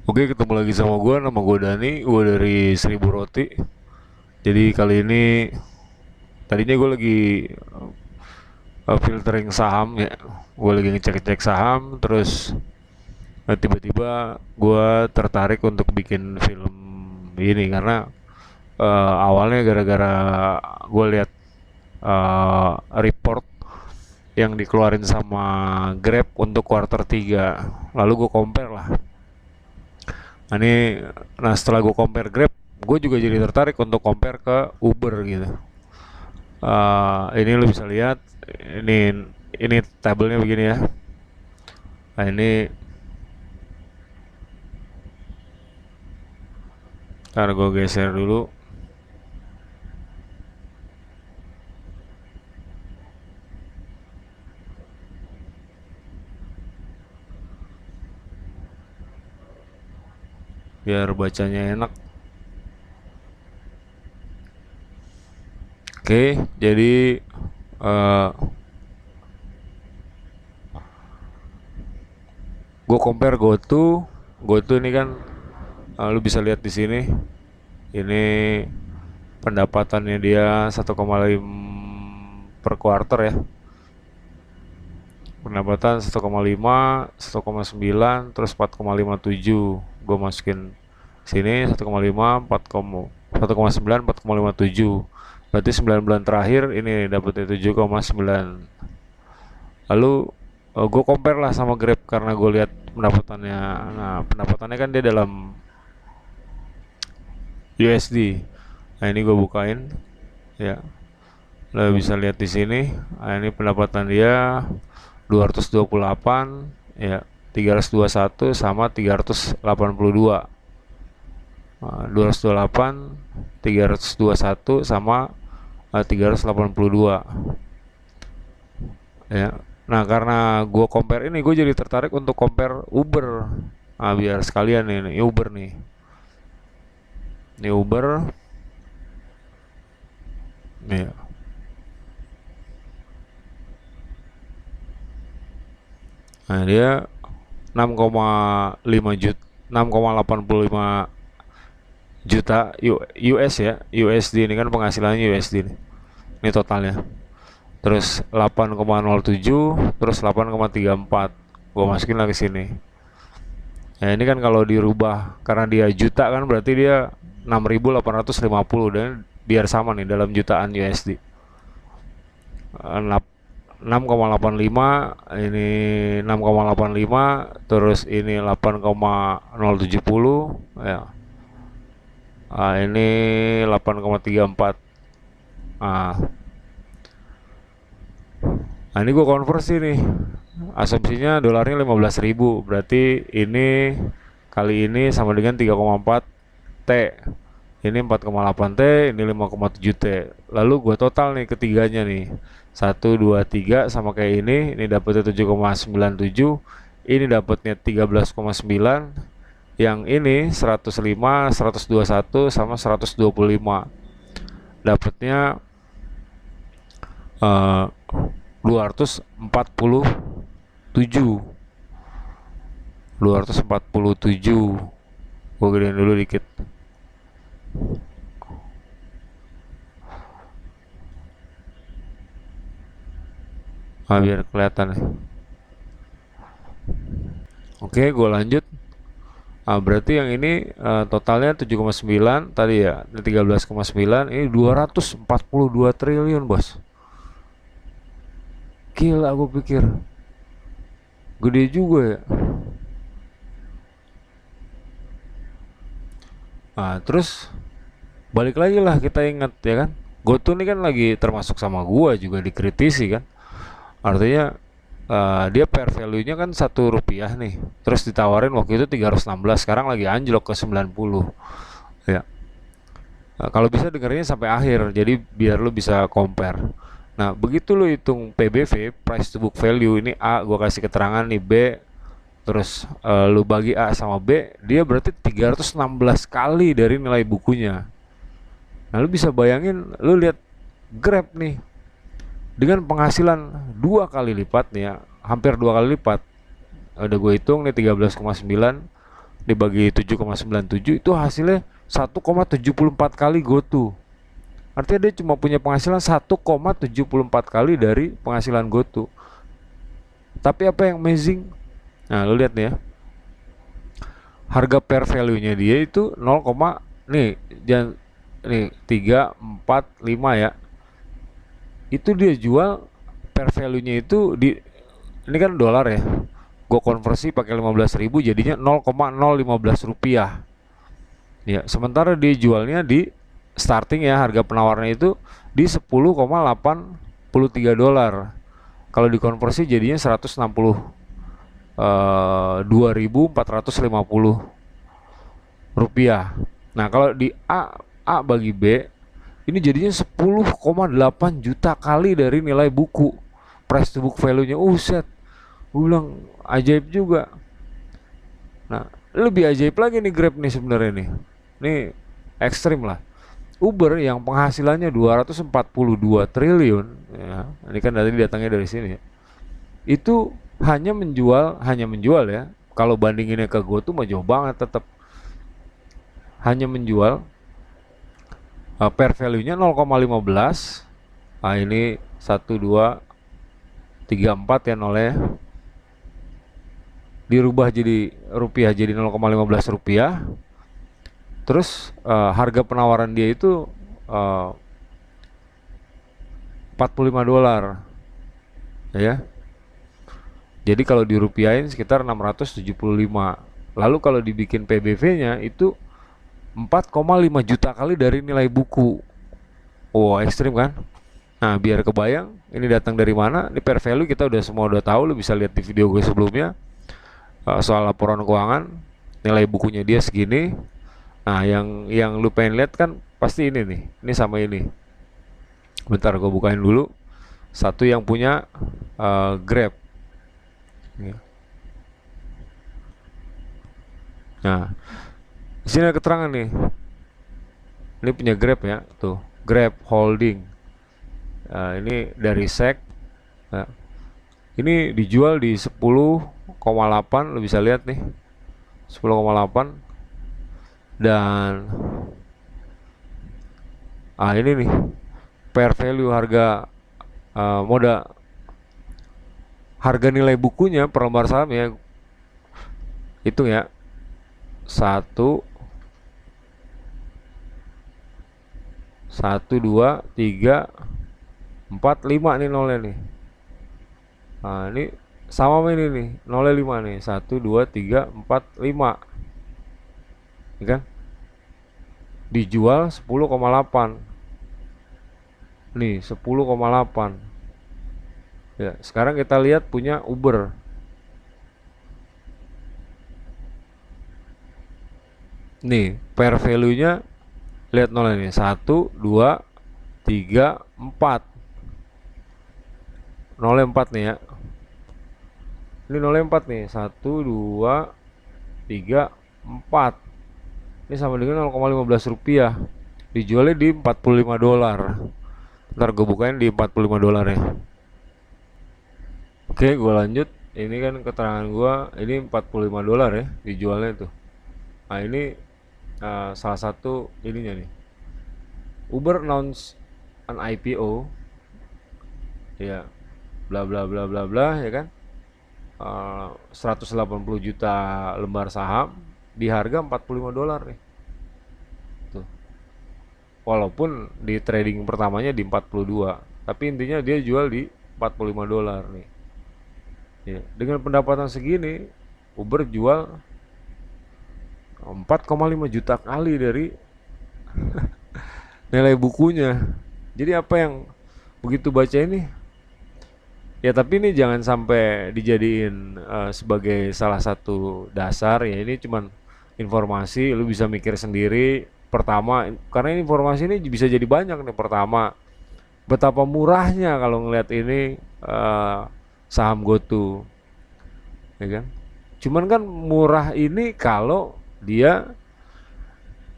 Oke, ketemu lagi sama gue, nama gue Dani, gue dari Seribu Roti. Jadi kali ini, tadinya gue lagi filtering saham ya, gue lagi ngecek-cek saham, terus tiba-tiba gue tertarik untuk bikin film ini karena awalnya gara-gara gue lihat report yang dikeluarin sama Grab untuk kuarter 3, lalu gue compare lah. Nah, setelah gue compare Grab, gue juga jadi tertarik untuk compare ke Uber gitu. Ini lo bisa lihat, ini tabelnya begini ya. Nah ini, ntar gue geser dulu. Biar bacanya enak. Oke, jadi gue compare GoTo ini kan, lu bisa lihat di sini. Ini pendapatannya dia 1,5 per kuarter ya. Pendapatan 1,5, 1,9, terus 4,57. Gue masukin sini 1,5, 1,9, 4,57. Berarti 9 bulan terakhir ini dapetnya 7,9. Lalu gue compare lah sama Grab karena gue lihat pendapatannya. Nah, pendapatannya kan dia dalam USD. Nah, ini gue bukain ya. Lo bisa lihat di sini. Nah, ini pendapatan dia 228 ya, 321 sama 382. Nah, 228, 321 sama 382 ya. Nah, karena gue compare ini, gue jadi tertarik untuk compare Uber. Nah, biar sekalian nih, ini Uber nih. Ini Uber. Ya. Nah, dia 6,5 juta, 6,85 juta US ya, USD ini kan penghasilannya USD nih. Ini totalnya. Terus 8,07, terus 8,34. Gua masukin lagi sini. Ya ini kan kalau dirubah karena dia juta kan berarti dia 6.850 dan biar sama nih dalam jutaan USD. 6,85 ini 6,85 terus ini 8,070 ya. Ini 8,34. Ah, nah ini gue konversi nih. Asumsinya dolarnya 15.000. Berarti ini kali ini sama dengan 3,4 T. Ini 4,8 T, ini 5,7 T. Lalu gue total nih ketiganya nih. 1, 2, 3 sama kayak ini dapetnya 7,97. Ini dapetnya 13,9. Yang ini 105, 121 sama 125. Dapatnya 247. 247. Gue gedein dulu dikit. Biar kelihatan nih. Oke, gue lanjut. Berarti yang ini totalnya 7,9 tadi ya, 13,9, ini 242 triliun, Bos. Gila, aku pikir gede juga ya. Terus balik lagi lah kita ingat ya kan. GoTo ini kan lagi termasuk sama gua juga dikritisi kan. Artinya dia fair value-nya kan 1 rupiah nih. Terus ditawarin waktu itu 316, sekarang lagi anjlok ke 90. Ya. Kalau bisa dengerinnya sampai akhir, jadi biar lu bisa compare. Nah, begitu lu hitung PBV, price to book value, ini A, gua kasih keterangan nih B, terus lu bagi A sama B, dia berarti 316 kali dari nilai bukunya. Nah, lu bisa bayangin, lu lihat Grab nih dengan penghasilan 2 kali lipat nih ya, hampir 2 kali lipat. Udah gue hitung nih 13,9 dibagi 7,97 itu hasilnya 1,74 kali GoTo. Artinya dia cuma punya penghasilan 1,74 kali dari penghasilan GoTo. Tapi apa yang amazing? Nah, lo lihat nih ya. Harga per value-nya dia itu 0, nih jangan nih 3, 4, 5 ya. Itu dia jual per value-nya itu di ini kan dolar ya. Gue konversi pakai 15.000 jadinya 0,015 rupiah. Ya, sementara dia jualnya di starting ya, harga penawarnya itu di 10,83 dolar. Kalau dikonversi jadinya 2.450 rupiah. Nah, kalau di A bagi B ini jadinya 10,8 juta kali dari nilai buku. Price to book value-nya set. Gue bilang ajaib juga. Nah, lebih ajaib lagi nih Grab nih sebenarnya nih. Nih ekstrim lah. Uber yang penghasilannya 242 triliun ya, ini kan tadi datangnya dari sini ya. Itu hanya menjual ya. Kalau bandinginnya ke GoTo mah jauh banget tetap. Hanya menjual per value-nya 0,15. Nah, ini 1 2 3 4 ya nolnya. Dirubah jadi rupiah jadi 0,15 rupiah. Terus harga penawaran dia itu 45 dolar ya. Jadi kalau dirupiahin sekitar 675. Lalu kalau dibikin PBV-nya itu 4,5 juta kali dari nilai buku. Oh, ekstrim kan? Nah, biar kebayang ini datang dari mana. Ini per value kita udah tahu, lu bisa lihat di video gue sebelumnya. Soal laporan keuangan, nilai bukunya dia segini. Nah, yang lu pengen lihat kan pasti ini nih. Ini sama ini. Bentar gue bukain dulu. Satu yang punya Grab. Nah, di sini ada keterangan nih. Ini punya Grab ya, tuh Grab Holding. Ini dari SEC. Nah, ini dijual di 10,8, lo bisa lihat nih, 10,8. Dan ini nih per value harga harga nilai bukunya per lembar saham ya, itu ya 1 2 3 4 5 nih nolnya nih. Nah, ini sama ini nih, nolnya 5 nih. 1 2 3 4 5. Ya kan? Dijual 10,8. Nih, 10,8. Ya, sekarang kita lihat punya Uber. Nih, per value-nya lihat nolnya nih. 1 2 3 4. Nolnya 4 nih ya. Ini nolnya 4 nih. 1 2 3 4. Ini sama dengan 0,15 rupiah. Dijualnya di 45 dolar. Ntar gue bukain di 45 dolar ya. Oke, gue lanjut. Ini kan keterangan gue, ini 45 dolar ya dijualnya tuh. Nah, ini salah satu ininya nih. Uber announce an IPO. Ya, bla bla bla bla bla ya kan. 180 juta lembar saham di harga 45 dolar nih. Tuh. Walaupun di trading pertamanya di 42, tapi intinya dia jual di 45 dolar nih. Ya, dengan pendapatan segini Uber jual 4,5 juta kali dari nilai bukunya. Jadi apa yang begitu baca ini? Ya, tapi ini jangan sampai dijadiin sebagai salah satu dasar ya. Ini cuman informasi, lu bisa mikir sendiri. Pertama, karena ini informasi ini bisa jadi banyak nih. Pertama, betapa murahnya kalau ngeliat ini saham GoTo, ya kan? Cuman kan murah ini kalau dia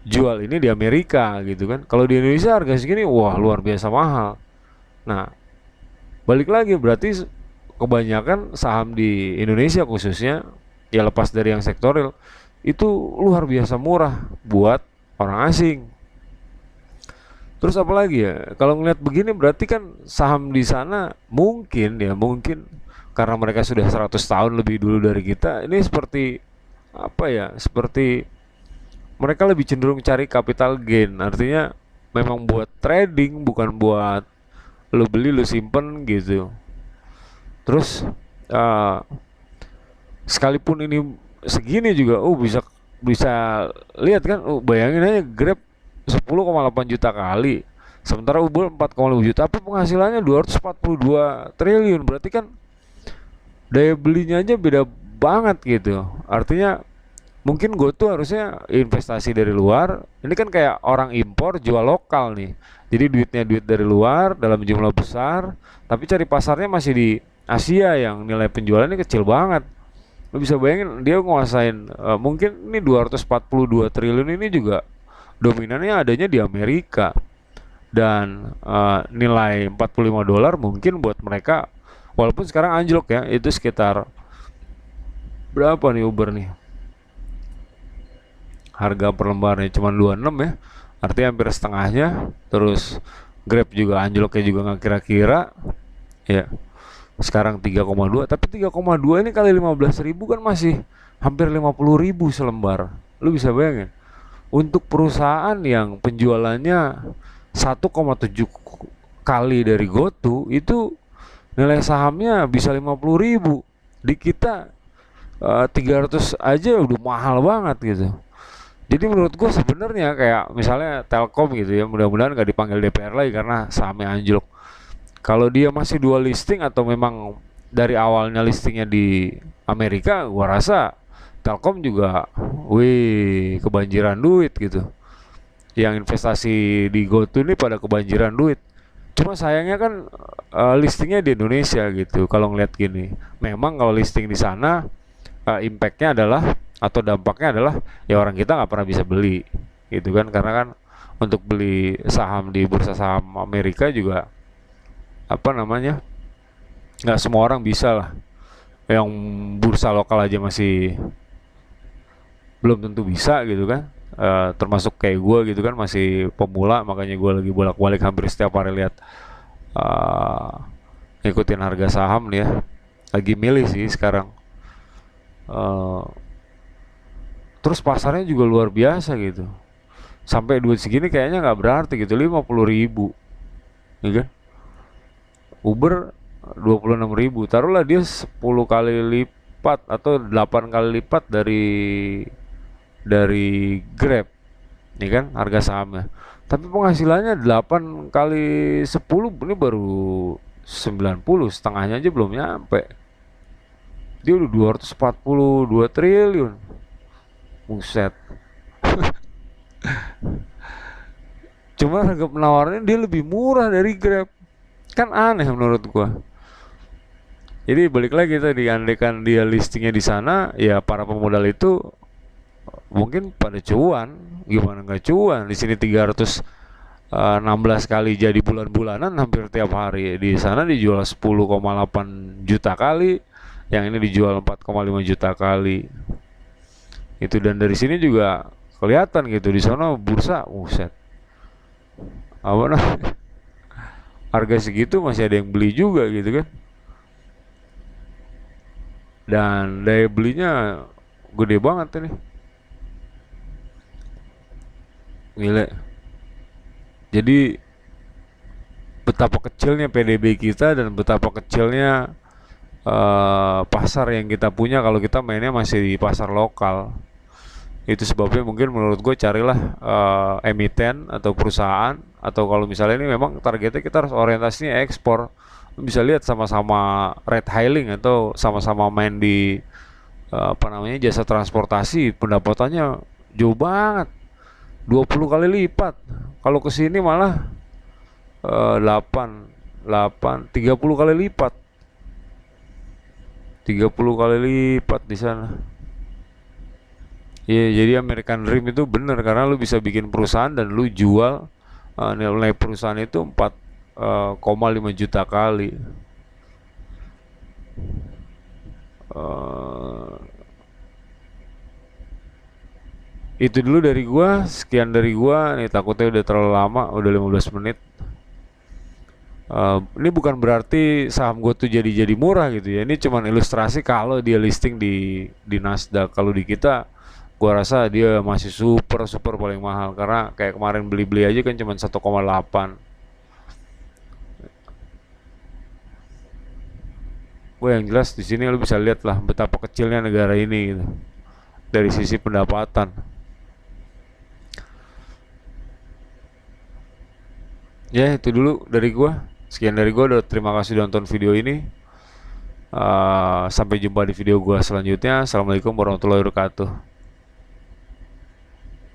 jual ini di Amerika gitu kan. Kalau di Indonesia harga segini, wah luar biasa mahal. Nah, balik lagi berarti kebanyakan saham di Indonesia khususnya, ya lepas dari yang sektorial, itu luar biasa murah buat orang asing. Terus apa lagi ya? Kalau ngeliat begini berarti kan saham di sana mungkin ya, mungkin karena mereka sudah 100 tahun lebih dulu dari kita, ini seperti apa ya? Seperti mereka lebih cenderung cari capital gain. Artinya memang buat trading, bukan buat lu beli lu simpen gitu. Terus uh, sekalipun ini segini juga, bisa bisa lihat kan, bayangin aja Grab 10,8 juta kali, sementara Uber 4,5 juta, tapi penghasilannya 242 triliun. Berarti kan daya belinya aja beda banget gitu. Artinya mungkin gue tuh harusnya investasi dari luar. Ini kan kayak orang impor jual lokal nih. Jadi duitnya duit dari luar dalam jumlah besar, tapi cari pasarnya masih di Asia yang nilai penjualannya kecil banget. Lo bisa bayangin dia nguasain, mungkin ini 242 triliun ini juga dominannya adanya di Amerika, dan nilai 45 dolar mungkin buat mereka, walaupun sekarang anjlok ya, itu sekitar berapa nih Uber nih, harga per lembarnya cuma 26 ya, artinya hampir setengahnya. Terus Grab juga anjloknya juga nggak kira-kira ya, sekarang 3,2, tapi 3,2 ini kali 15.000 kan masih hampir 50.000 selembar. Lu bisa bayangin, untuk perusahaan yang penjualannya 1,7 kali dari GoTo, itu nilai sahamnya bisa 50.000. Di kita 300 aja udah mahal banget gitu. Jadi menurut gue sebenarnya kayak misalnya Telkom gitu ya, mudah-mudahan gak dipanggil DPR lagi karena sahamnya anjlok. Kalau dia masih dual listing atau memang dari awalnya listingnya di Amerika, gua rasa Telkom juga, wih, kebanjiran duit gitu. Yang investasi di GoTo ini pada kebanjiran duit. Cuma sayangnya kan listingnya di Indonesia gitu. Kalau ngeliat gini, memang kalau listing di sana impactnya adalah atau dampaknya adalah ya orang kita nggak pernah bisa beli gitu kan, karena kan untuk beli saham di bursa saham Amerika juga apa namanya, nggak semua orang bisa lah. Yang bursa lokal aja masih belum tentu bisa gitu kan. Termasuk kayak gue gitu kan, masih pemula, makanya gue lagi bolak-balik hampir setiap hari lihat, uh, ngikutin harga saham nih ya, lagi milih sih sekarang. Uh, Terus pasarnya juga luar biasa gitu, sampai duit segini kayaknya nggak berarti gitu, 50.000 ya kan. Uber 26.000, taruhlah dia 10 kali lipat atau 8 kali lipat dari Grab nih kan harga sahamnya, tapi penghasilannya 8 kali 10 ini baru 90, setengahnya aja belum nyampe. Dia udah 242 triliun. Buset. Cuma harga penawarannya dia lebih murah dari Grab. Kan aneh menurut gua. Jadi balik lagi tadi, andaikan dia listingnya di sana, ya para pemodal itu mungkin pada cuan. Gimana nggak cuan? Di sini 316 kali jadi bulan-bulanan hampir tiap hari. Di sana dijual 10,8 juta kali, yang ini dijual 4,5 juta kali. Itu, dan dari sini juga kelihatan gitu, di sana bursa, set. Apa nah? Harga segitu masih ada yang beli juga gitu kan. Dan daya belinya gede banget ini, gila. Jadi betapa kecilnya PDB kita dan betapa kecilnya pasar yang kita punya kalau kita mainnya masih di pasar lokal. Itu sebabnya mungkin menurut gue carilah emiten atau perusahaan, atau kalau misalnya ini memang targetnya kita harus orientasinya ekspor. Bisa lihat sama-sama ride hailing atau sama-sama main di apa namanya, jasa transportasi, pendapatannya jauh banget, 20 kali lipat. Kalau ke sini malah 8 8 30 kali lipat. 30 kali lipat di sana. Iya, jadi American Dream itu bener karena lu bisa bikin perusahaan dan lu jual, nilai perusahaan itu 4,5 juta kali. Eh, Itu dulu dari gua, sekian dari gua nih, takutnya udah terlalu lama, udah 15 menit. Ini bukan berarti saham gue tuh jadi murah gitu ya. Ini cuman ilustrasi kalau dia listing di Nasdaq. Kalau di kita, gua rasa dia masih super super paling mahal karena kayak kemarin beli-beli aja kan cuman 1,8. Gue yang jelas di sini lo bisa lihat lah betapa kecilnya negara ini gitu, dari sisi pendapatan. Ya itu dulu dari gua. Sekian dari gua. Terima kasih udah nonton video ini. Sampai jumpa di video gua selanjutnya. Assalamualaikum warahmatullahi wabarakatuh.